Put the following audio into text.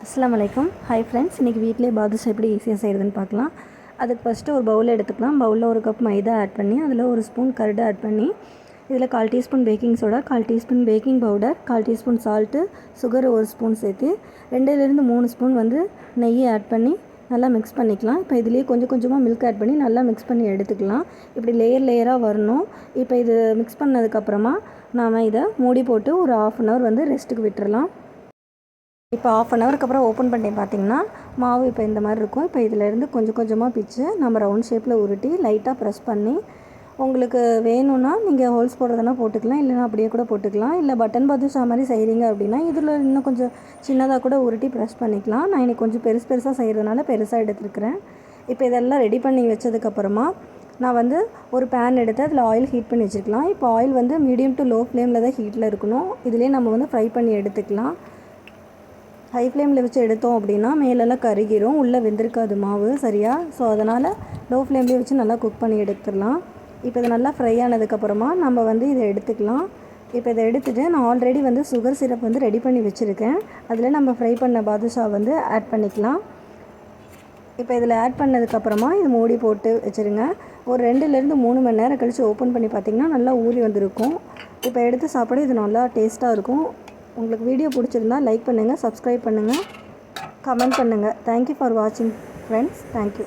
அஸ்ஸலாமு அலைக்கும். Hi friends, இன்றைக்கி வீட்டிலே பாதுஷா எப்படி ஈஸியாக செய்கிறதுன்னு பார்க்கலாம். அதுக்கு ஃபஸ்ட்டு ஒரு பவுல் எடுத்துக்கலாம். பவுலில் ஒரு கப் மைதா ஆட் பண்ணி அதில் ஒரு ஸ்பூன் கர்டு ஆட் பண்ணி இதில் 1/4 teaspoon baking soda, 1/4 teaspoon baking powder, 1/4 teaspoon salt, sugar 1 spoon சேர்த்து 2-3 ஸ்பூன் நெய் ஆட் பண்ணி நல்லா மிக்ஸ் பண்ணிக்கலாம். இப்போ இதுலேயே கொஞ்சம் கொஞ்சமாக மில்க் ஆட் பண்ணி நல்லா மிக்ஸ் பண்ணி எடுத்துக்கலாம். இப்படி லேயராக வரணும். இப்போ இது மிக்ஸ் பண்ணதுக்கப்புறமா நாம் இதை மூடி போட்டு ஒரு 1/2 அன் ஹவர் ரெஸ்ட்டுக்கு விட்டுறலாம். இப்போ 1/2 அன் ஹவருக்கு அப்புறம் ஓப்பன் பண்ணி பார்த்திங்கன்னா மாவு இப்போ இந்த மாதிரி இருக்கும். இப்போ இதிலேருந்து கொஞ்சம் கொஞ்சமாக பிச்சு நம்ம ரவுண்ட் ஷேப்பில் உருட்டி லைட்டாக ப்ரெஸ் பண்ணி உங்களுக்கு வேணும்னா நீங்கள் ஹோல்ஸ் போடுறதுனா போட்டுக்கலாம், இல்லைனா அப்படியே கூட போட்டுக்கலாம். இல்லை பட்டன் பாதுஷா மாதிரி செய்கிறீங்க அப்படின்னா இதில் இன்னும் கொஞ்சம் சின்னதாக கூட உருட்டி ப்ரெஸ் பண்ணிக்கலாம். நான் இன்றைக்கி கொஞ்சம் பெருசாக செய்கிறதுனால பெருசாக எடுத்துருக்கிறேன். இப்போ இதெல்லாம் ரெடி பண்ணி வச்சதுக்கப்புறமா நான் ஒரு பேன் எடுத்து அதில் ஆயில் ஹீட் பண்ணி வச்சுக்கலாம். இப்போ ஆயில் மீடியம் டு லோ ஃப்ளேமில் தான் ஹீட்டில் இருக்கணும். இதிலே நம்ம ஃப்ரை பண்ணி எடுத்துக்கலாம். ஹை ஃப்ளேமில் வச்சு எடுத்தோம் அப்படின்னா மேலெல்லாம் கருகிரும், உள்ளே வெந்திருக்காது மாவு சரியாக. ஸோ அதனால் லோ ஃப்ளேம்லேயே வச்சு நல்லா குக் பண்ணி எடுத்துடலாம். இப்போ இது நல்லா ஃப்ரை ஆனதுக்கப்புறமா நம்ம இதை எடுத்துக்கலாம். இப்போ இதை எடுத்துகிட்டு நான் ஆல்ரெடி சுகர் சிரப் ரெடி பண்ணி வச்சுருக்கேன். அதில் நம்ம ஃப்ரை பண்ண பாதுஷா ஆட் பண்ணிக்கலாம். இப்போ இதில் ஆட் பண்ணதுக்கப்புறமா இது மூடி போட்டு வச்சுருங்க. ஒரு 2-3 மணி நேரம் கழித்து ஓப்பன் பண்ணி பார்த்திங்கன்னா நல்லா ஊறி வந்திருக்கும். இப்போ எடுத்து சாப்பிட இது நல்லா டேஸ்ட்டாக இருக்கும். உங்களுக்கு வீடியோ பிடிச்சிருந்தா லைக் பண்ணுங்கள், சப்ஸ்கிரைப் பண்ணுங்கள், கமெண்ட் பண்ணுங்கள். தேங்க்யூ ஃபார் வாட்சிங் ஃப்ரெண்ட்ஸ். தேங்க்யூ.